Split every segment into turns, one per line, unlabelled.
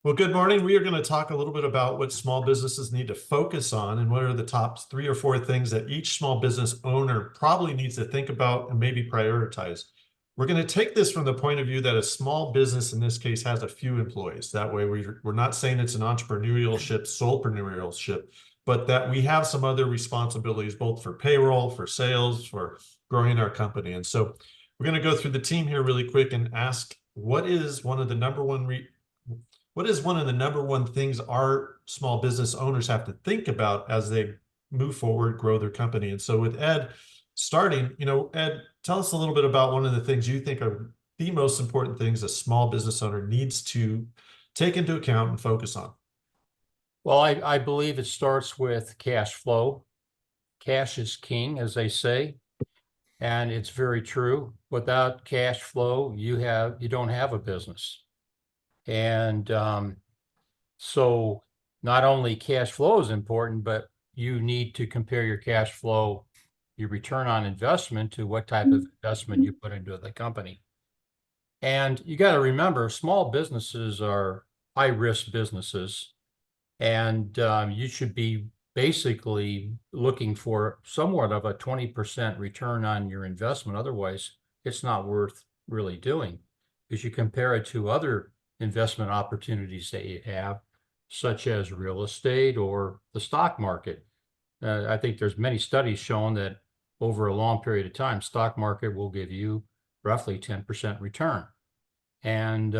Well, good morning. We are going to talk a little bit about what small businesses need to focus on and what are the top 3 or 4 things that each small business owner probably needs to think about and maybe prioritize. We're going to take this from the point of view that a small business in this case has a few employees. That way we're not saying it's an entrepreneurship, soulpreneurship, but that we have some other responsibilities both for payroll, for sales, for growing our company. And so we're going to go through the team here really quick and ask what is one of the number one things our small business owners have to think about as they move forward, grow their company? And so with Ed starting, Ed, tell us a little bit about one of the things you think are the most important things a small business owner needs to take into account and focus on.
Well, I believe it starts with cash flow. Cash is king, as they say, and it's very true. Without cash flow, you don't have a business. And so not only cash flow is important, but you need to compare your cash flow, your return on investment, to what type of investment you put into the company. And you got to remember, small businesses are high-risk businesses, and you should be basically looking for somewhat of a 20% return on your investment. Otherwise, it's not worth really doing, because you compare it to other investment opportunities that you have, such as real estate or the stock market. I think there's many studies showing that over a long period of time, stock market will give you roughly 10% return. And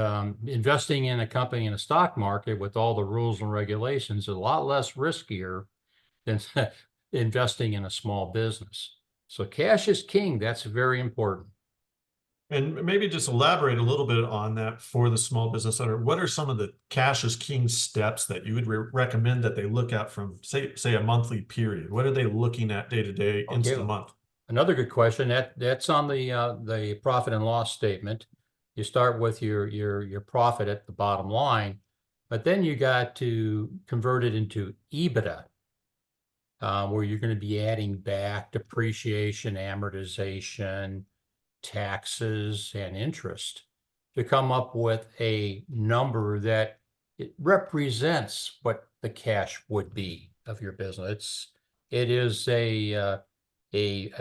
investing in a company in a stock market with all the rules and regulations is a lot less riskier than investing in a small business. So cash is king. That's very important.
And maybe just elaborate a little bit on that for the small business owner. What are some of the cash is king steps that you would recommend that they look at from say a monthly period? What are they looking at day to day, instant month?
Another good question. That's on the profit and loss statement. You start with your profit at the bottom line, but then you got to convert it into EBITDA, where you're going to be adding back depreciation, amortization, taxes, and interest to come up with a number that it represents what the cash would be of your business. It is a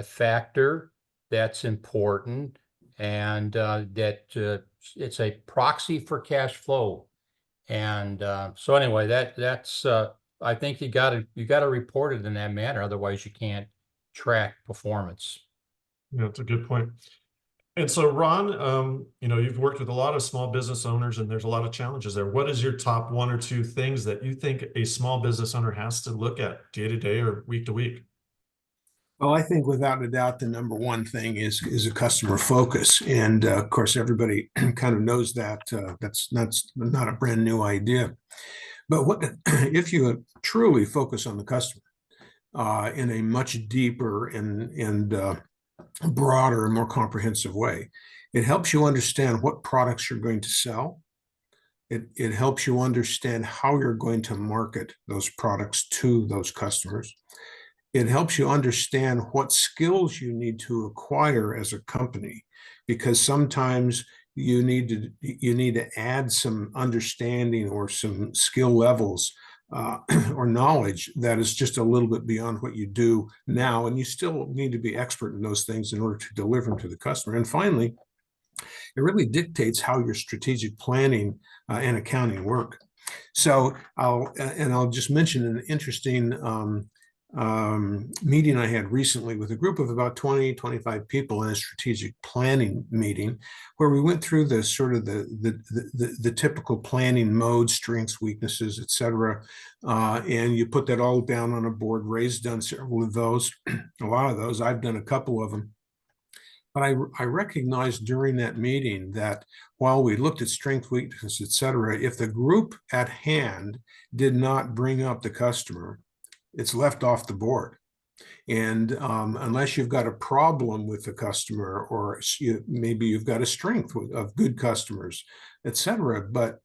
factor that's important, and that it's a proxy for cash flow. And so anyway, that's I think you got to report it in that manner. Otherwise, you can't track performance.
Yeah, that's a good point. And so, Ron, you've worked with a lot of small business owners, and there's a lot of challenges there. What is your top 1 or 2 things that you think a small business owner has to look at day to day or week to week?
Well, I think without a doubt, the number one thing is a customer focus, and of course, everybody kind of knows that. That's not a brand new idea. But what if you truly focus on the customer in a much deeper and broader and more comprehensive way? It helps you understand what products you're going to sell. It helps you understand how you're going to market those products to those customers. It helps you understand what skills you need to acquire as a company, because sometimes you need to add some understanding or some skill levels or knowledge that is just a little bit beyond what you do now, and you still need to be expert in those things in order to deliver them to the customer. And finally, it really dictates how your strategic planning and accounting work. So I'll just mention an interesting meeting I had recently with a group of about 25 people in a strategic planning meeting, where we went through the sort of the typical planning mode, strengths, weaknesses, etc. And you put that all down on a board. Ray's done several of those, a lot of those. I've done a couple of them. But I recognized during that meeting that while we looked at strength, weaknesses, etc., if the group at hand did not bring up the customer, it's left off the board. And unless you've got a problem with the customer, or maybe you've got a strength of good customers, etc. But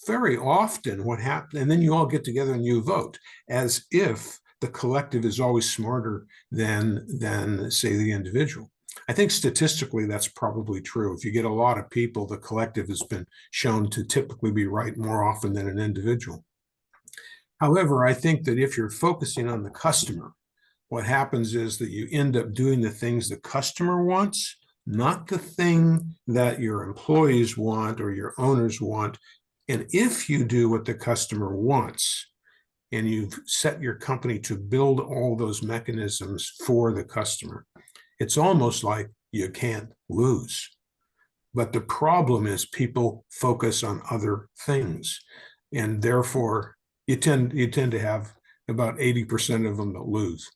very often what happens, and then you all get together and you vote as if the collective is always smarter than say the individual. I think statistically that's probably true. If you get a lot of people, the collective has been shown to typically be right more often than an individual. However, I think that if you're focusing on the customer, what happens is that you end up doing the things the customer wants, not the thing that your employees want or your owners want. And if you do what the customer wants, and you've set your company to build all those mechanisms for the customer, it's almost like you can't lose. But the problem is people focus on other things, and therefore you tend to have about 80% of them that lose.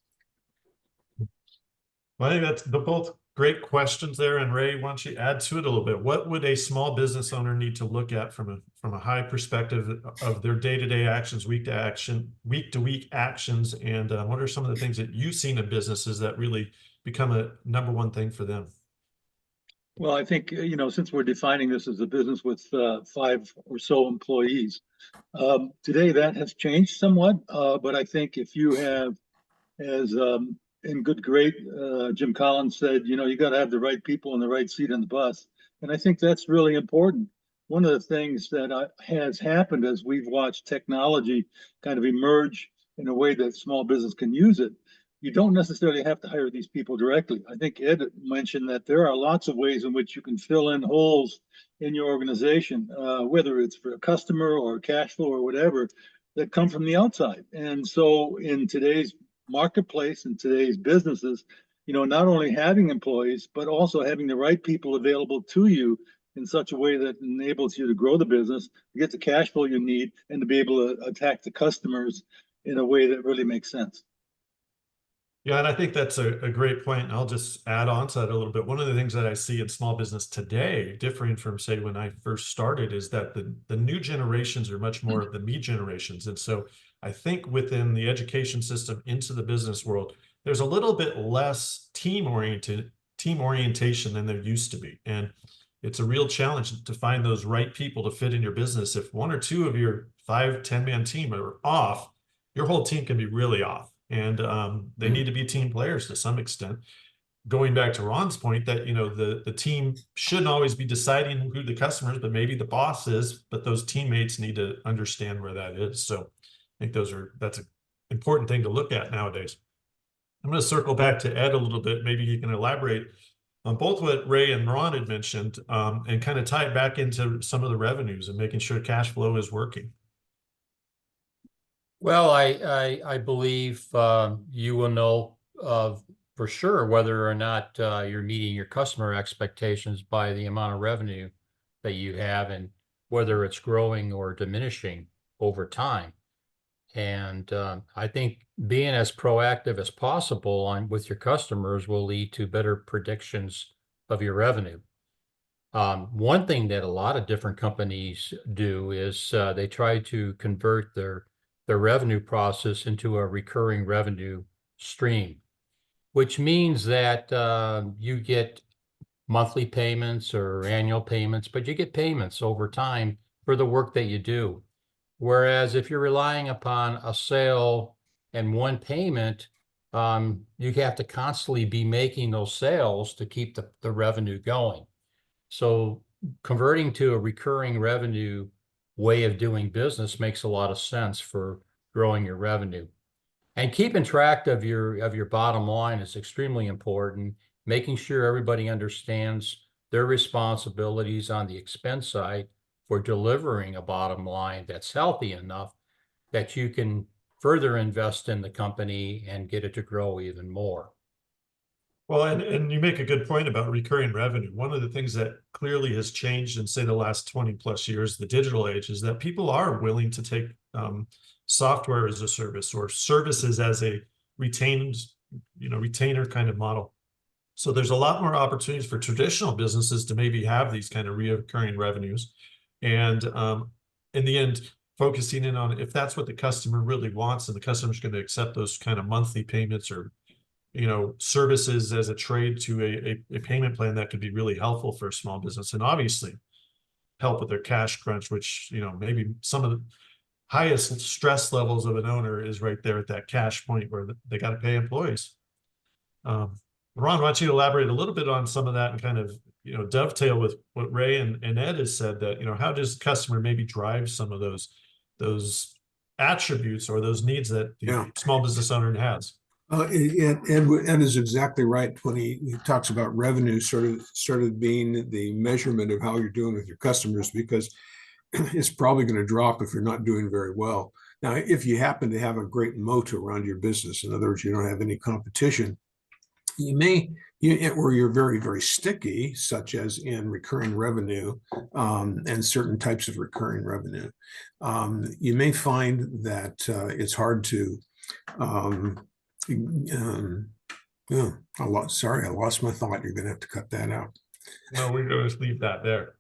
Well, I think that's both great questions there. And Ray, why don't you add to it a little bit? What would a small business owner need to look at from a high perspective of their day-to-day actions, week to week actions, and what are some of the things that you've seen in businesses that really become a number one thing for them?
Well, I think, since we're defining this as a business with 5 or so employees, today that has changed somewhat. But I think if you have, as in Good Great, Jim Collins said, you got to have the right people in the right seat on the bus. And I think that's really important. One of the things that has happened as we've watched technology kind of emerge in a way that small business can use it, you don't necessarily have to hire these people directly. I think Ed mentioned that there are lots of ways in which you can fill in holes in your organization, whether it's for a customer or cash flow or whatever, that come from the outside. And so in today's marketplace and today's businesses, not only having employees, but also having the right people available to you in such a way that enables you to grow the business, to get the cash flow you need, and to be able to attack the customers in a way that really makes sense.
Yeah, and I think that's a great point. And I'll just add on to that a little bit. One of the things that I see in small business today, differing from, say, when I first started, is that the new generations are much more of the me generations. And so I think within the education system into the business world, there's a little bit less team orientation than there used to be. And it's a real challenge to find those right people to fit in your business. If 1 or 2 of your 5-10-man team are off, your whole team can be really off. And they need to be team players to some extent. Going back to Ron's point that, the team shouldn't always be deciding who the customers, but maybe the boss is, but those teammates need to understand where that is. So I think that's an important thing to look at nowadays. I'm going to circle back to Ed a little bit. Maybe he can elaborate on both what Ray and Ron had mentioned, and kind of tie it back into some of the revenues and making sure cash flow is working.
Well, I believe you will know for sure whether or not you're meeting your customer expectations by the amount of revenue that you have and whether it's growing or diminishing over time. And I think being as proactive as possible with your customers will lead to better predictions of your revenue. One thing that a lot of different companies do is they try to convert their revenue process into a recurring revenue stream, which means that you get monthly payments or annual payments, but you get payments over time for the work that you do. Whereas if you're relying upon a sale and one payment, you have to constantly be making those sales to keep the revenue going. So converting to a recurring revenue way of doing business makes a lot of sense for growing your revenue. And keeping track of your bottom line is extremely important, making sure everybody understands their responsibilities on the expense side for delivering a bottom line that's healthy enough that you can further invest in the company and get it to grow even more.
Well, and you make a good point about recurring revenue. One of the things that clearly has changed in, say, the last 20 plus years, the digital age, is that people are willing to take software as a service or services as a retainer kind of model. So there's a lot more opportunities for traditional businesses to maybe have these kind of recurring revenues. And in the end, focusing in on if that's what the customer really wants and the customer's going to accept those kind of monthly payments or services as a trade to a payment plan that could be really helpful for a small business and obviously help with their cash crunch, which, maybe some of the highest stress levels of an owner is right there at that cash point where they got to pay employees. Ron, why don't you elaborate a little bit on some of that and kind of, dovetail with what Ray and Ed has said that, how does customer maybe drive some of those attributes or those needs that the
Yeah.
small business owner has?
Ed is exactly right when he talks about revenue sort of being the measurement of how you're doing with your customers, because it's probably going to drop if you're not doing very well. Now, if you happen to have a great moat around your business, in other words, you don't have any competition, or you're very, very sticky, such as in recurring revenue and certain types of recurring revenue, you may find that it's hard to yeah, sorry, I lost my thought. You're going to have to cut that out.
No, we're going to leave that there.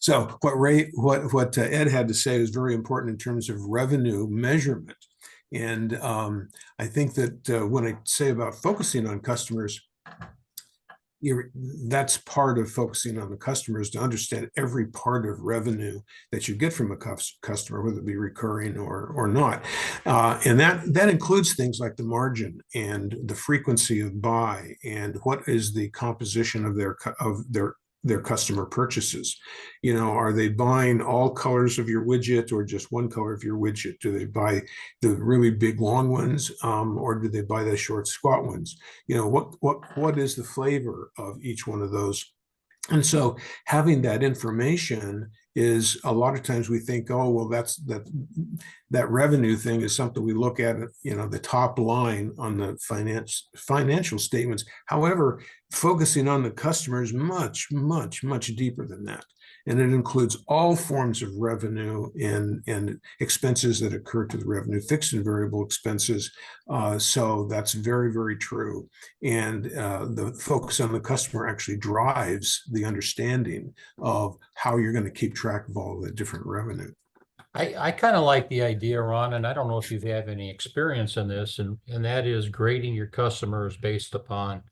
So what Ed had to say is very important in terms of revenue measurement. And I think that when I say about focusing on customers, that's part of focusing on the customers, to understand every part of revenue that you get from a customer, whether it be recurring or not. And that includes things like the margin and the frequency of buy and what is the composition of their customer purchases. Are they buying all colors of your widget or just one color of your widget? Do they buy the really big long ones, or do they buy the short squat ones? What is the flavor of each one of those? And so having that information is, a lot of times we think, oh, well, that revenue thing is something we look at, the top line on the financial statements. However, focusing on the customer is much, much, much deeper than that. And it includes all forms of revenue and expenses that occur to the revenue, fixed and variable expenses. So that's very, very true. And the focus on the customer actually drives the understanding of how you're going to keep track of all the different revenue.
I kind of like the idea, Ron, and I don't know if you have any experience in this, and that is grading your customers based upon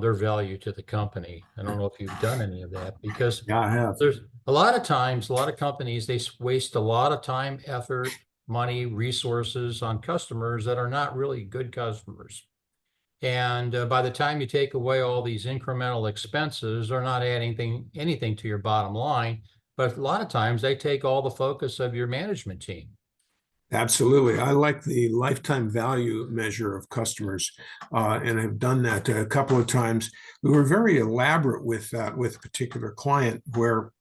their value to the company. I don't know if you've done any of that, because
Yeah, I have.
there's a lot of times, a lot of companies, they waste a lot of time, effort, money, resources on customers that are not really good customers. And by the time you take away all these incremental expenses, they're not adding anything to your bottom line. But a lot of times they take all the focus of your management team.
Absolutely. I like the lifetime value measure of customers, and I've done that a couple of times. We were very elaborate with that with a particular client, where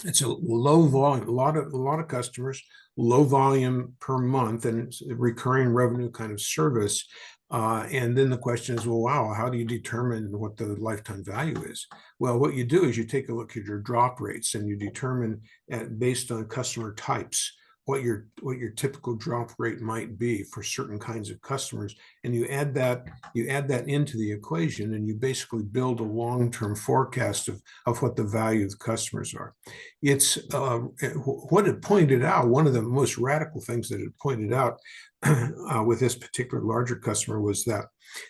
it's a low volume, a lot of customers, low volume per month, and it's a recurring revenue kind of service. And then the question is, well, wow, how do you determine what the lifetime value is? Well, what you do is you take a look at your drop rates, and you determine based on customer types what your typical drop rate might be for certain kinds of customers, and you add that into the equation, and you basically build a long-term forecast of what the value of the customers are. It's what it pointed out, one of the most radical things that it pointed out with this particular larger customer, was that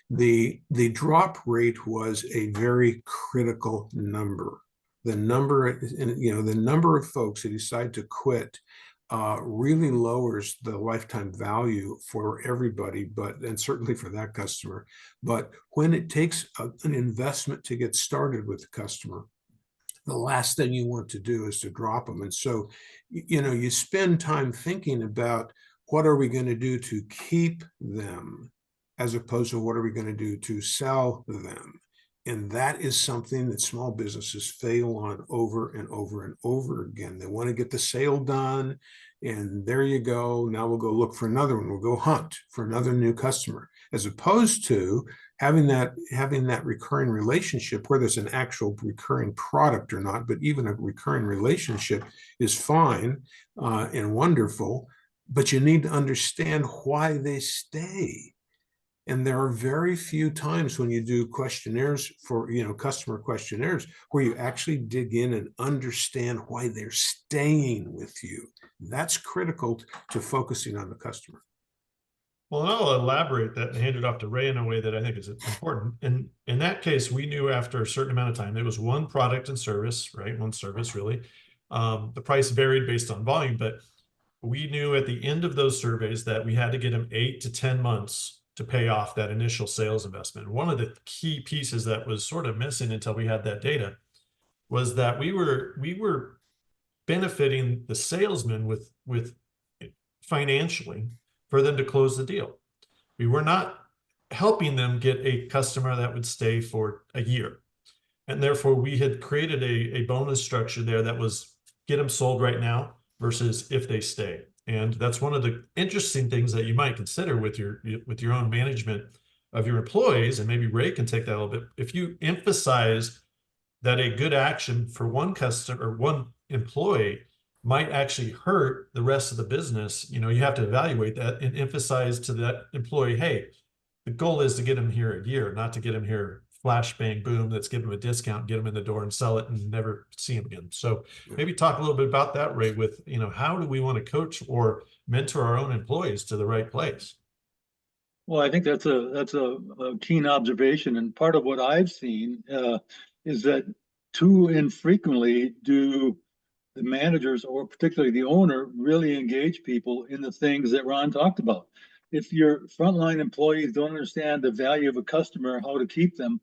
the drop rate was a very critical number. The number of folks who decide to quit really lowers the lifetime value for everybody, and certainly for that customer. But when it takes an investment to get started with the customer, the last thing you want to do is to drop them. And so, you spend time thinking about, what are we going to do to keep them, as opposed to what are we going to do to sell them. And that is something that small businesses fail on over and over and over again. They want to get the sale done, and there you go. Now we'll go look for another one. We'll go hunt for another new customer, as opposed to having that recurring relationship, where there's an actual recurring product or not, but even a recurring relationship is fine and wonderful, but you need to understand why they stay. And there are very few times when you do questionnaires for, customer questionnaires, where you actually dig in and understand why they're staying with you. That's critical to focusing on the customer.
Well, and I'll elaborate that and hand it off to Ray in a way that I think is important. And in that case, we knew after a certain amount of time, it was one product and service, right? One service, really. The price varied based on volume, but we knew at the end of those surveys that we had to get them 8 to 10 months to pay off that initial sales investment. One of the key pieces that was sort of missing until we had that data was that we were benefiting the salesman with financially for them to close the deal. We were not helping them get a customer that would stay for a year. And therefore we had created a bonus structure there that was get them sold right now versus if they stay. And that's one of the interesting things that you might consider with your own management of your employees. And maybe Ray can take that a little bit. If you emphasize that a good action for one customer or one employee might actually hurt the rest of the business, you have to evaluate that and emphasize to that employee, hey, the goal is to get them here a year, not to get them here flash bang boom, let's give them a discount, get them in the door and sell it and never see them again. So maybe talk a little bit about that, Ray, with how do we want to coach or mentor our own employees to the right place?
Well, I think that's a keen observation, and part of what I've seen is that too infrequently do the managers, or particularly the owner, really engage people in the things that Ron talked about. If your frontline employees don't understand the value of a customer, how to keep them,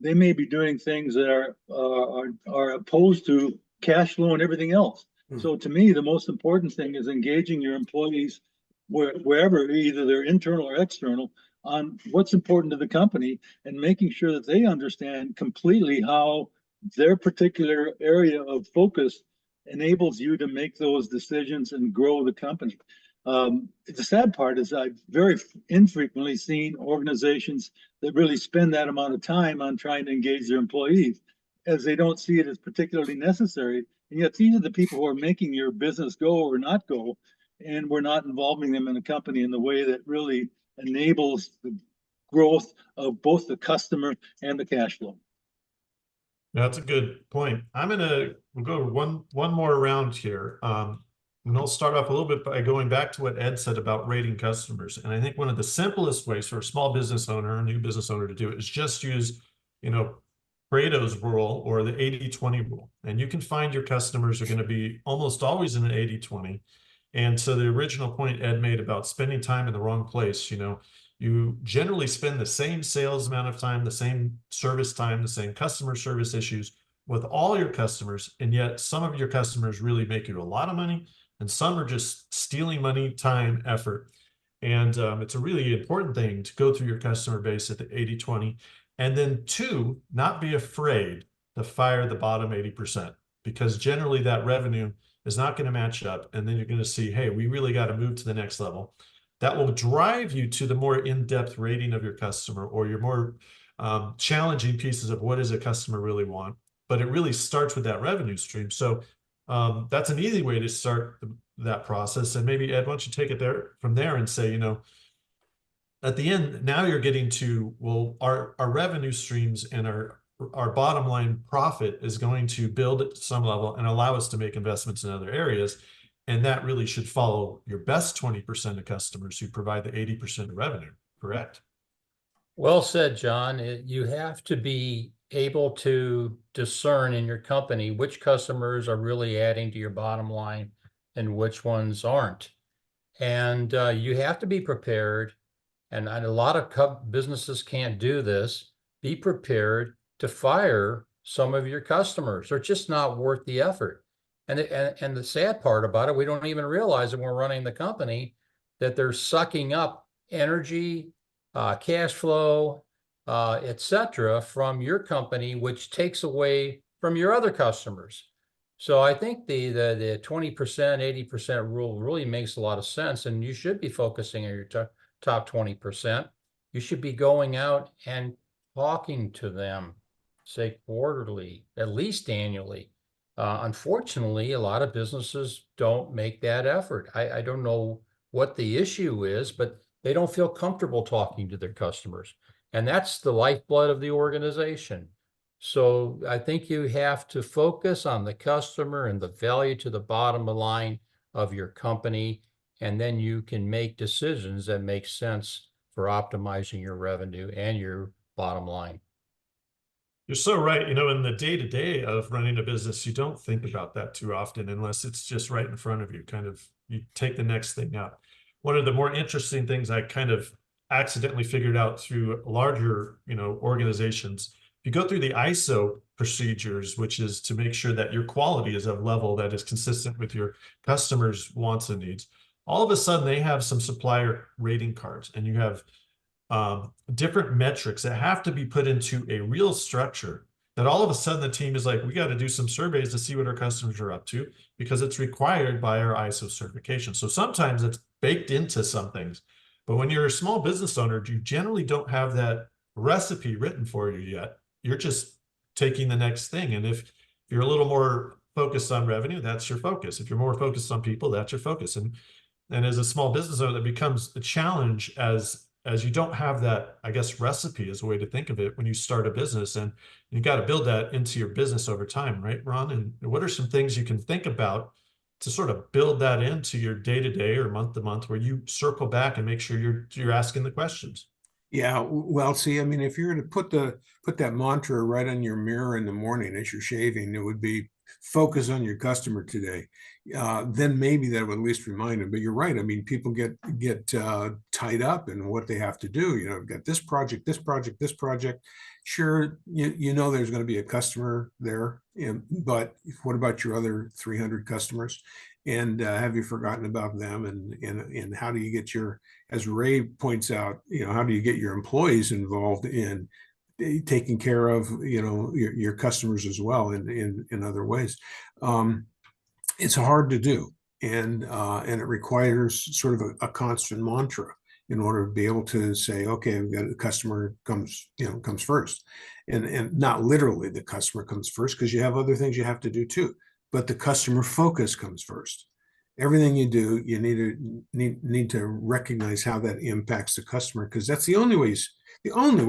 they may be doing things that are opposed to cash flow and everything else. So to me, the most important thing is engaging your employees wherever, either they're internal or external, on what's important to the company and making sure that they understand completely how their particular area of focus enables you to make those decisions and grow the company. The sad part is I've very infrequently seen organizations that really spend that amount of time on trying to engage their employees, as they don't see it as particularly necessary. And yet these are the people who are making your business go or not go, and we're not involving them in the company in the way that really enables the growth of both the customer and the cash flow.
That's a good point. We'll go one more round here. And I'll start off a little bit by going back to what Ed said about rating customers. And I think one of the simplest ways for a small business owner, a new business owner, to do it is just use, Pareto's rule or the 80-20 rule. And you can find your customers are going to be almost always in an 80-20. And so the original point Ed made about spending time in the wrong place, you generally spend the same sales amount of time, the same service time, the same customer service issues with all your customers. And yet some of your customers really make you a lot of money, and some are just stealing money, time, effort. And it's a really important thing to go through your customer base at the 80-20. And then 2, not be afraid to fire the bottom 80%, because generally that revenue is not going to match up. And then you're going to see, hey, we really got to move to the next level. That will drive you to the more in-depth rating of your customer, or your more challenging pieces of what does a customer really want. But it really starts with that revenue stream. So that's an easy way to start that process. And maybe Ed, why don't you take it from there and say, at the end, now you're getting to, well, our revenue streams and our bottom line profit is going to build at some level and allow us to make investments in other areas. And that really should follow your best 20% of customers who provide the 80% of revenue, correct?
Well said, John. You have to be able to discern in your company which customers are really adding to your bottom line and which ones aren't. And you have to be prepared, and a lot of businesses can't do this, be prepared to fire some of your customers. They're just not worth the effort. And the sad part about it, we don't even realize when we're running the company that they're sucking up energy, cash flow, etc., from your company, which takes away from your other customers. So I think the 20%, 80% rule really makes a lot of sense, and you should be focusing on your top 20%. You should be going out and talking to them, say quarterly, at least annually. Unfortunately, a lot of businesses don't make that effort. I don't know what the issue is, but they don't feel comfortable talking to their customers. And that's the lifeblood of the organization. So I think you have to focus on the customer and the value to the bottom line of your company. And then you can make decisions that make sense for optimizing your revenue and your bottom line.
You're so right. In the day-to-day of running a business, you don't think about that too often unless it's just right in front of you. You take the next thing up. One of the more interesting things I kind of accidentally figured out through larger, organizations. If you go through the ISO procedures, which is to make sure that your quality is of level that is consistent with your customers' wants and needs, all of a sudden they have some supplier rating cards, and you have different metrics that have to be put into a real structure. That all of a sudden the team is like, we got to do some surveys to see what our customers are up to, because it's required by our ISO certification. So sometimes it's baked into some things. But when you're a small business owner, you generally don't have that recipe written for you yet. You're just taking the next thing. And if you're a little more focused on revenue, that's your focus. If you're more focused on people, that's your focus. And as a small business owner, that becomes a challenge as you don't have that, I guess, recipe is a way to think of it when you start a business, and you got to build that into your business over time, right, Ron? And what are some things you can think about to sort of build that into your day-to-day or month-to-month, where you circle back and make sure you're asking the questions?
Yeah, well, see, I mean, if you're to put that mantra right on your mirror in the morning as you're shaving, it would be focus on your customer today. Then maybe that would at least remind them. But you're right. I mean, people get tied up in what they have to do. You've got this project, this project, this project. Sure, you know there's going to be a customer there, but what about your other 300 customers? And have you forgotten about them? And how do you get your, as Ray points out, how do you get your employees involved in taking care of, your customers as well in other ways? It's hard to do, and it requires sort of a constant mantra in order to be able to say, okay, we've got a customer comes first, and not literally the customer comes first, because you have other things you have to do too. But the customer focus comes first. Everything you do, you need to recognize how that impacts the customer, because that's the only way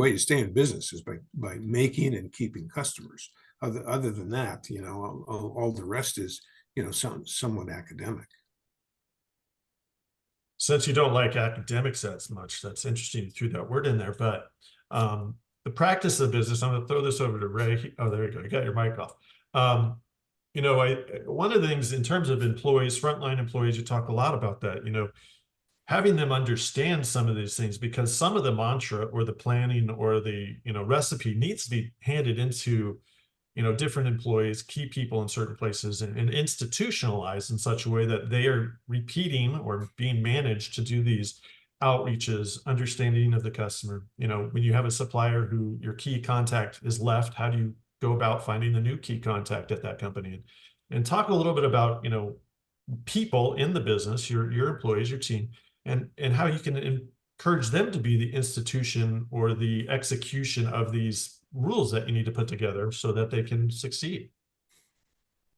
you stay in business is by making and keeping customers. Other than that, all the rest is somewhat academic.
Since you don't like academics as much, that's interesting you threw that word in there. But the practice of business, I'm going to throw this over to Ray. Oh, there you go. You got your mic off. One of the things in terms of employees, frontline employees, you talk a lot about that, having them understand some of these things, because some of the mantra or the planning or the, recipe needs to be handed into, different employees, key people in certain places, and institutionalized in such a way that they are repeating or being managed to do these outreaches, understanding of the customer. When you have a supplier who your key contact is left, how do you go about finding the new key contact at that company? And talk a little bit about, people in the business, your employees, your team, and how you can encourage them to be the institution or the execution of these rules that you need to put together so that they can succeed.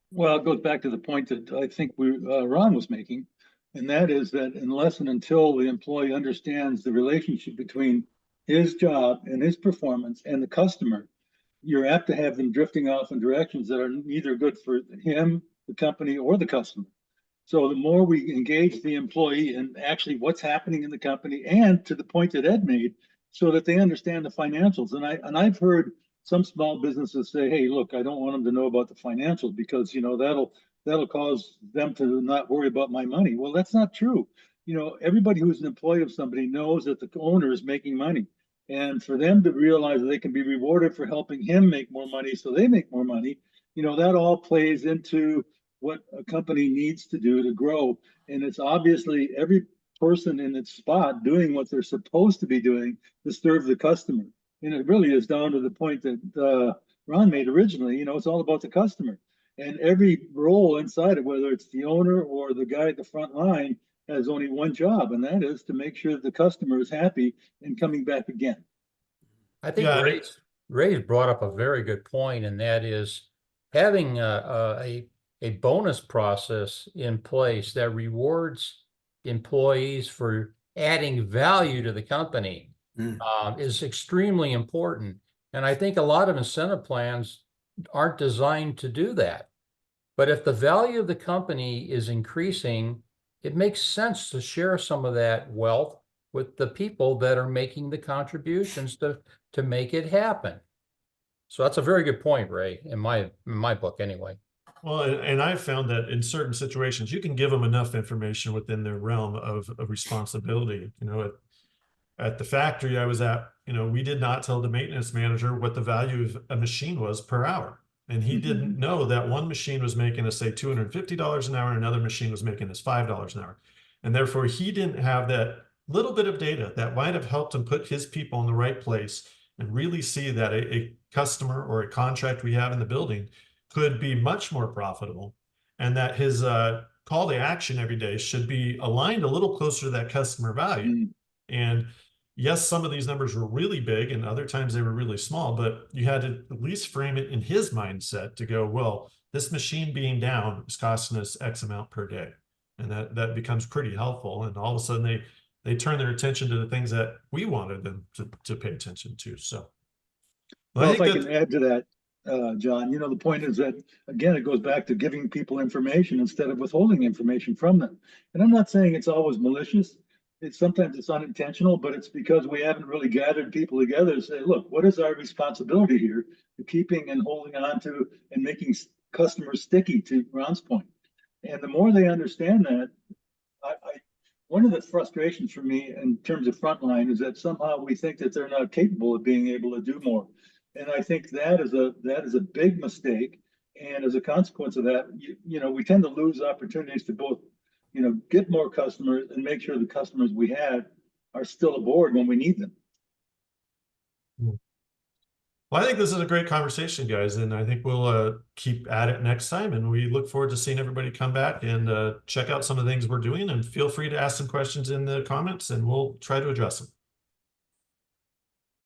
Well, it goes back to the point that I think Ron was making, and that is that unless and until the employee understands the relationship between his job and his performance and the customer, you're apt to have them drifting off in directions that are neither good for him, the company, or the customer. So the more we engage the employee in actually what's happening in the company, and to the point that Ed made, so that they understand the financials. And I've heard some small businesses say, hey, look, I don't want them to know about the financials because that'll cause them to not worry about my money. Well, that's not true. Everybody who's an employee of somebody knows that the owner is making money. And for them to realize that they can be rewarded for helping him make more money so they make more money, that all plays into what a company needs to do to grow. And it's obviously every person in its spot doing what they're supposed to be doing to serve the customer. And it really is down to the point that Ron made originally, it's all about the customer. And every role inside it, whether it's the owner or the guy at the front line, has only one job, and that is to make sure the customer is happy and coming back again.
I think Ray's brought up a very good point, and that is having a bonus process in place that rewards employees for adding value to the company is extremely important. And I think a lot of incentive plans aren't designed to do that. But if the value of the company is increasing, it makes sense to share some of that wealth with the people that are making the contributions to make it happen. So that's a very good point, Ray, in my book anyway.
Well, and I've found that in certain situations, you can give them enough information within their realm of responsibility. at the factory I was at, we did not tell the maintenance manager what the value of a machine was per hour. And he didn't know that one machine was making us, say, $250 an hour, and another machine was making us $5 an hour. And therefore, he didn't have that little bit of data that might have helped him put his people in the right place and really see that a customer or a contract we have in the building could be much more profitable, and that his call to action every day should be aligned a little closer to that customer value. And yes, some of these numbers were really big and other times they were really small, but you had to at least frame it in his mindset to go, well, this machine being down is costing us X amount per day. And that becomes pretty helpful. And all of a sudden they turn their attention to the things that we wanted them to pay attention to. So
Well, if I can add to that, John, the point is that, again, it goes back to giving people information instead of withholding information from them. And I'm not saying it's always malicious. Sometimes it's unintentional, but it's because we haven't really gathered people together to say, look, what is our responsibility here to keeping and holding on to and making customers sticky, to Ron's point. And the more they understand that, one of the frustrations for me in terms of frontline is that somehow we think that they're not capable of being able to do more. And I think that is a big mistake. And as a consequence of that, we tend to lose opportunities to both, get more customers and make sure the customers we have are still aboard when we need them.
Well, I think this is a great conversation, guys, and I think we'll keep at it next time. And we look forward to seeing everybody come back and check out some of the things we're doing. And feel free to ask some questions in the comments, and we'll try to address them.